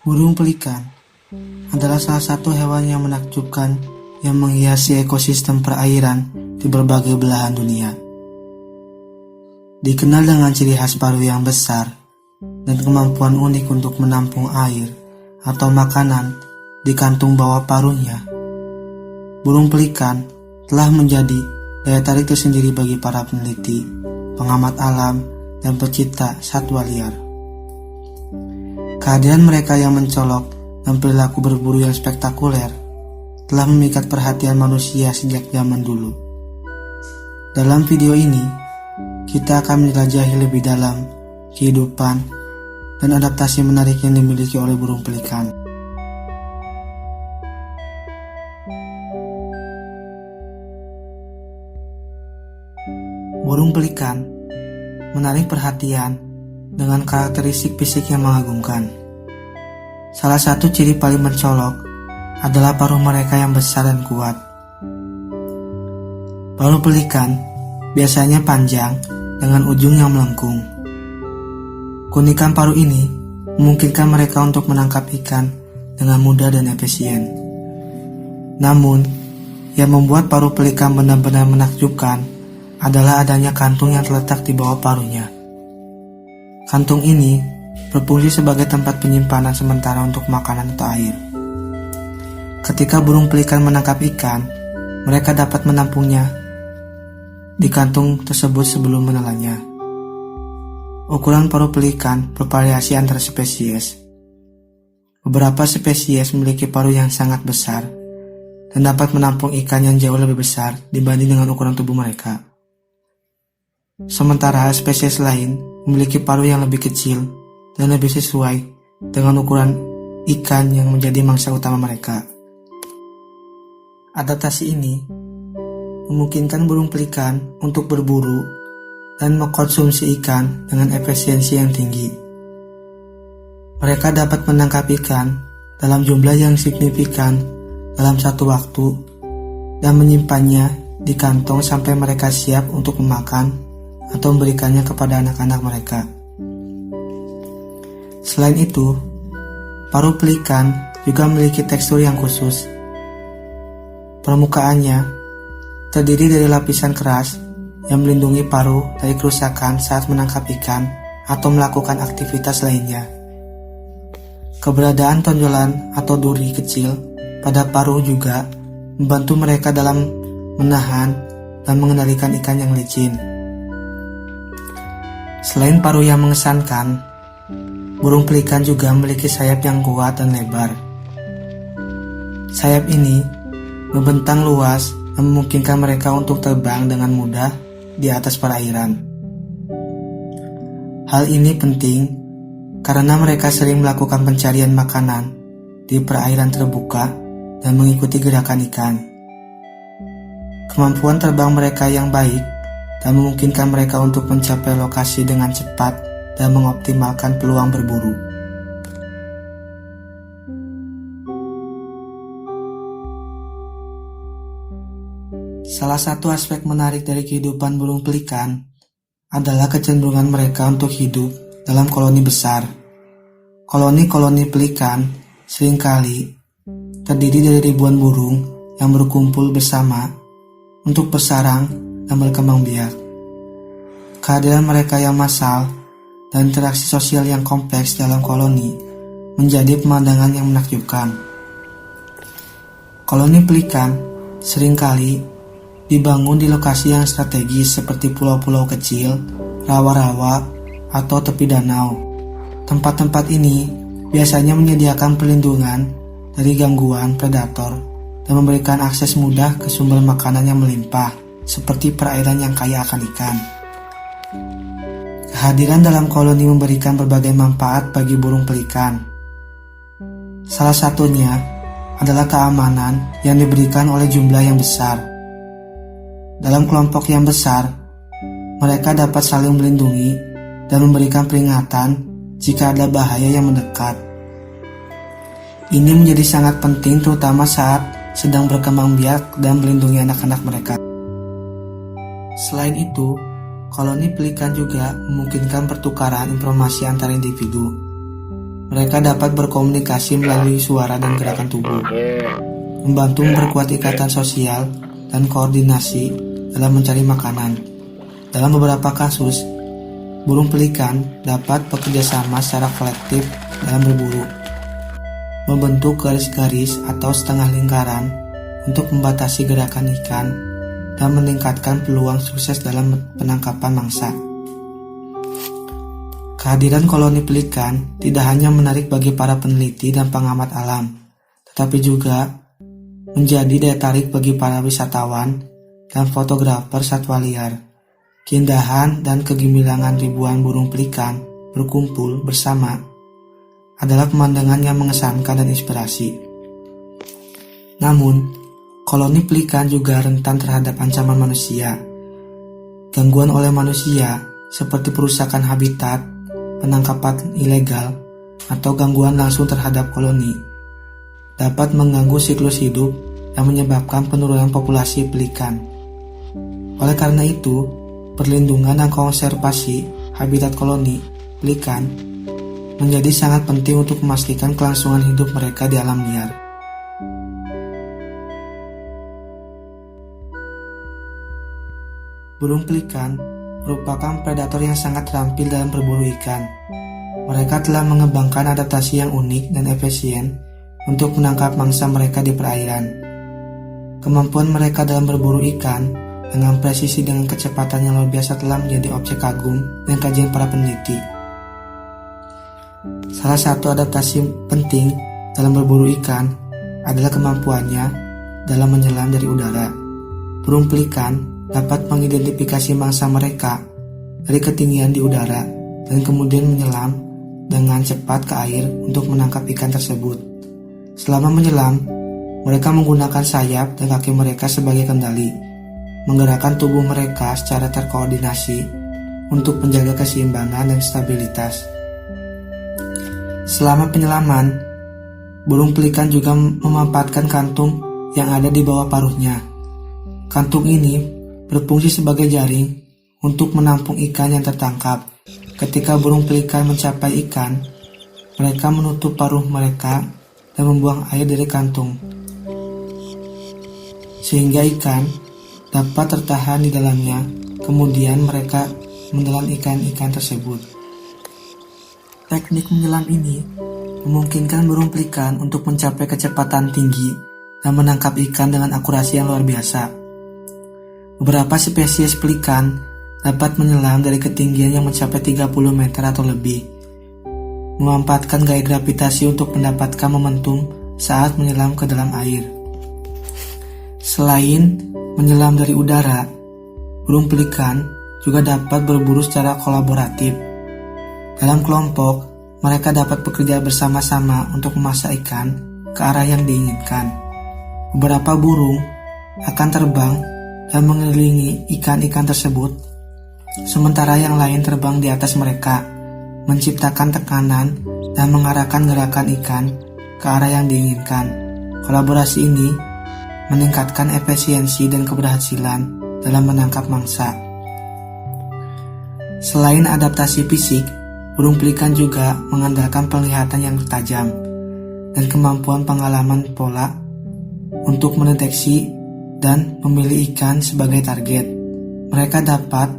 Burung pelikan adalah salah satu hewan yang menakjubkan yang menghiasi ekosistem perairan di berbagai belahan dunia. Dikenal dengan ciri khas paruh yang besar dan kemampuan unik untuk menampung air atau makanan di kantung bawah paruhnya. Burung pelikan telah menjadi daya tarik tersendiri bagi para peneliti, pengamat alam, dan pecinta satwa liar. Kehadiran mereka yang mencolok dan perilaku berburu yang spektakuler telah memikat perhatian manusia sejak zaman dulu. Dalam video ini, kita akan menjelajahi lebih dalam kehidupan dan adaptasi menarik yang dimiliki oleh burung pelikan. Burung pelikan menarik perhatian dengan karakteristik fisik yang mengagumkan. Salah satu ciri paling mencolok adalah paruh mereka yang besar dan kuat. Paruh pelikan biasanya panjang dengan ujung yang melengkung. Keunikan paruh ini memungkinkan mereka untuk menangkap ikan dengan mudah dan efisien. Namun, yang membuat paruh pelikan benar-benar menakjubkan adalah adanya kantung yang terletak di bawah paruhnya. Kantung ini berfungsi sebagai tempat penyimpanan sementara untuk makanan atau air. Ketika burung pelikan menangkap ikan, mereka dapat menampungnya di kantung tersebut sebelum menelannya. Ukuran paruh pelikan bervariasi antar spesies. Beberapa spesies memiliki paruh yang sangat besar dan dapat menampung ikan yang jauh lebih besar dibanding dengan ukuran tubuh mereka. Sementara spesies lain memiliki paruh yang lebih kecil dan lebih sesuai dengan ukuran ikan yang menjadi mangsa utama mereka. Adaptasi ini memungkinkan burung pelikan untuk berburu dan mengkonsumsi ikan dengan efisiensi yang tinggi. Mereka dapat menangkap ikan dalam jumlah yang signifikan dalam satu waktu dan menyimpannya di kantong sampai mereka siap untuk memakan atau memberikannya kepada anak-anak mereka. Selain itu, paruh pelikan juga memiliki tekstur yang khusus. Permukaannya terdiri dari lapisan keras yang melindungi paruh dari kerusakan saat menangkap ikan atau melakukan aktivitas lainnya. Keberadaan tonjolan atau duri kecil pada paruh juga membantu mereka dalam menahan dan mengendalikan ikan yang licin. Selain paruh yang mengesankan, burung pelikan juga memiliki sayap yang kuat dan lebar. Sayap ini membentang luas dan memungkinkan mereka untuk terbang dengan mudah di atas perairan. Hal ini penting karena mereka sering melakukan pencarian makanan di perairan terbuka dan mengikuti gerakan ikan. Kemampuan terbang mereka yang baik dan memungkinkan mereka untuk mencapai lokasi dengan cepat dan mengoptimalkan peluang berburu. Salah satu aspek menarik dari kehidupan burung pelikan adalah kecenderungan mereka untuk hidup dalam koloni besar. Koloni-koloni pelikan seringkali terdiri dari ribuan burung yang berkumpul bersama untuk bersarang dan berkembang biak. Kehadiran mereka yang massal dan interaksi sosial yang kompleks dalam koloni menjadi pemandangan yang menakjubkan. Koloni pelikan seringkali dibangun di lokasi yang strategis seperti pulau-pulau kecil, rawa-rawa, atau tepi danau. Tempat-tempat ini biasanya menyediakan perlindungan dari gangguan predator dan memberikan akses mudah ke sumber makanan yang melimpah, seperti perairan yang kaya akan ikan. Kehadiran dalam koloni memberikan berbagai manfaat bagi burung pelikan. Salah satunya adalah keamanan yang diberikan oleh jumlah yang besar. Dalam kelompok yang besar, mereka dapat saling melindungi dan memberikan peringatan jika ada bahaya yang mendekat. Ini menjadi sangat penting terutama saat sedang berkembang biak dan melindungi anak-anak mereka. Selain itu, Koloni pelikan juga memungkinkan pertukaran informasi antar individu. Mereka dapat berkomunikasi melalui suara dan gerakan tubuh, membantu memperkuat ikatan sosial dan koordinasi dalam mencari makanan. Dalam beberapa kasus, burung pelikan dapat bekerja sama secara kolektif dalam berburu, membentuk garis-garis atau setengah lingkaran untuk membatasi gerakan ikan dan meningkatkan peluang sukses dalam penangkapan mangsa. Kehadiran koloni pelikan tidak hanya menarik bagi para peneliti dan pengamat alam, tetapi juga menjadi daya tarik bagi para wisatawan dan fotografer satwa liar. Keindahan dan kegemilangan ribuan burung pelikan berkumpul bersama adalah pemandangan yang mengesankan dan inspirasi. Namun, koloni pelikan juga rentan terhadap ancaman manusia. Gangguan oleh manusia seperti perusakan habitat, penangkapan ilegal, atau gangguan langsung terhadap koloni dapat mengganggu siklus hidup dan menyebabkan penurunan populasi pelikan. Oleh karena itu, perlindungan dan konservasi habitat koloni pelikan menjadi sangat penting untuk memastikan kelangsungan hidup mereka di alam liar. Burung pelikan merupakan predator yang sangat terampil dalam berburu ikan. Mereka telah mengembangkan adaptasi yang unik dan efisien untuk menangkap mangsa mereka di perairan. Kemampuan mereka dalam berburu ikan dengan presisi dengan kecepatan yang luar biasa telah menjadi objek kagum dan kajian para peneliti. Salah satu adaptasi penting dalam berburu ikan adalah kemampuannya dalam menyelam dari udara. Burung pelikan dapat mengidentifikasi mangsa mereka dari ketinggian di udara dan kemudian menyelam dengan cepat ke air untuk menangkap ikan tersebut. Selama menyelam, mereka menggunakan sayap dan kaki mereka sebagai kendali, menggerakkan tubuh mereka secara terkoordinasi untuk menjaga keseimbangan dan stabilitas. Selama penyelaman, burung pelikan juga memanfaatkan kantung yang ada di bawah paruhnya. Kantung ini berfungsi sebagai jaring untuk menampung ikan yang tertangkap. Ketika burung pelikan mencapai ikan, mereka menutup paruh mereka dan membuang air dari kantung, sehingga ikan dapat tertahan di dalamnya. Kemudian mereka menelan ikan-ikan tersebut. Teknik menyelam ini memungkinkan burung pelikan untuk mencapai kecepatan tinggi dan menangkap ikan dengan akurasi yang luar biasa. Beberapa spesies pelikan dapat menyelam dari ketinggian yang mencapai 30 meter atau lebih, memanfaatkan gaya gravitasi untuk mendapatkan momentum saat menyelam ke dalam air. Selain menyelam dari udara, burung pelikan juga dapat berburu secara kolaboratif. Dalam kelompok, mereka dapat bekerja bersama-sama untuk memasak ikan ke arah yang diinginkan. Beberapa burung akan terbang dan mengelilingi ikan-ikan tersebut, sementara yang lain terbang di atas mereka, menciptakan tekanan dan mengarahkan gerakan ikan ke arah yang diinginkan. Kolaborasi ini meningkatkan efisiensi dan keberhasilan dalam menangkap mangsa. Selain adaptasi fisik, burung pelikan juga mengandalkan penglihatan yang tajam dan kemampuan pengalaman pola untuk mendeteksi dan memilih ikan sebagai target. Mereka dapat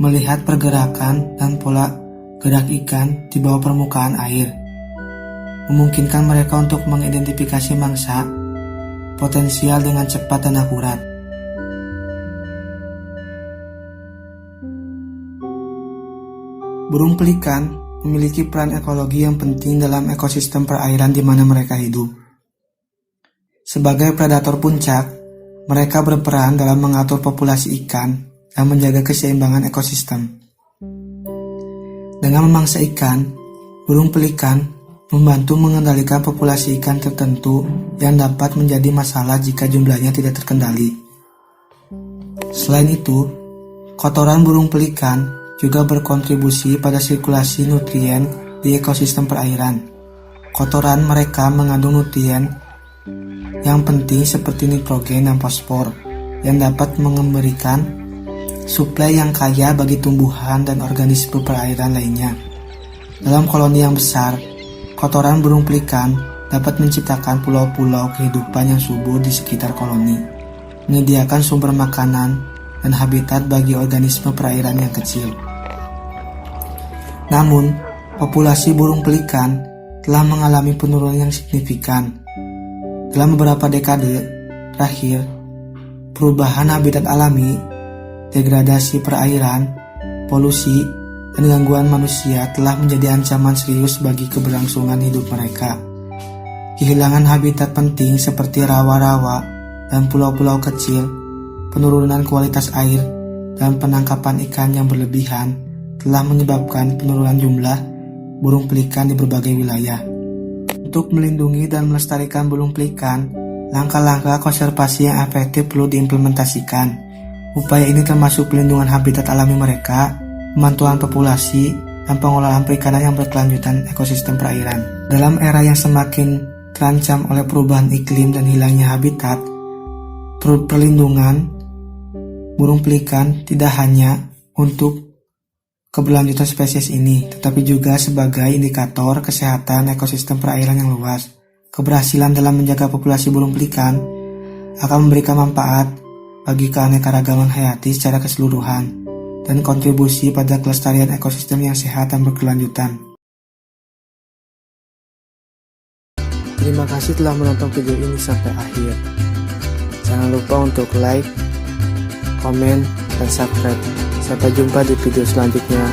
melihat pergerakan dan pola gerak ikan di bawah permukaan air, memungkinkan mereka untuk mengidentifikasi mangsa potensial dengan cepat dan akurat. Burung pelikan memiliki peran ekologi yang penting dalam ekosistem perairan di mana mereka hidup. Sebagai predator puncak, mereka berperan dalam mengatur populasi ikan dan menjaga keseimbangan ekosistem. Dengan memangsa ikan, burung pelikan membantu mengendalikan populasi ikan tertentu yang dapat menjadi masalah jika jumlahnya tidak terkendali. Selain itu, kotoran burung pelikan juga berkontribusi pada sirkulasi nutrien di ekosistem perairan. Kotoran mereka mengandung nutrien yang penting seperti nitrogen dan fosfor yang dapat memberikan suplai yang kaya bagi tumbuhan dan organisme perairan lainnya. Dalam koloni yang besar, kotoran burung pelikan dapat menciptakan pulau-pulau kehidupan yang subur di sekitar koloni, menyediakan sumber makanan dan habitat bagi organisme perairan yang kecil. Namun, populasi burung pelikan telah mengalami penurunan yang signifikan. Dalam beberapa dekade terakhir, perubahan habitat alami, degradasi perairan, polusi, dan gangguan manusia telah menjadi ancaman serius bagi keberlangsungan hidup mereka. Kehilangan habitat penting seperti rawa-rawa dan pulau-pulau kecil, penurunan kualitas air, dan penangkapan ikan yang berlebihan telah menyebabkan penurunan jumlah burung pelikan di berbagai wilayah. Untuk melindungi dan melestarikan burung pelikan, langkah-langkah konservasi yang efektif perlu diimplementasikan. Upaya ini termasuk pelindungan habitat alami mereka, pemantuan populasi, dan pengelolaan perikanan yang berkelanjutan ekosistem perairan. Dalam era yang semakin terancam oleh perubahan iklim dan hilangnya habitat, perlindungan burung pelikan tidak hanya untuk keberlanjutan spesies ini, tetapi juga sebagai indikator kesehatan ekosistem perairan yang luas. Keberhasilan dalam menjaga populasi burung pelikan akan memberikan manfaat bagi keanekaragaman hayati secara keseluruhan dan kontribusi pada kelestarian ekosistem yang sehat dan berkelanjutan. Terima kasih telah menonton video ini sampai akhir. Jangan lupa untuk like, komen, dan subscribe. Sampai jumpa di video selanjutnya.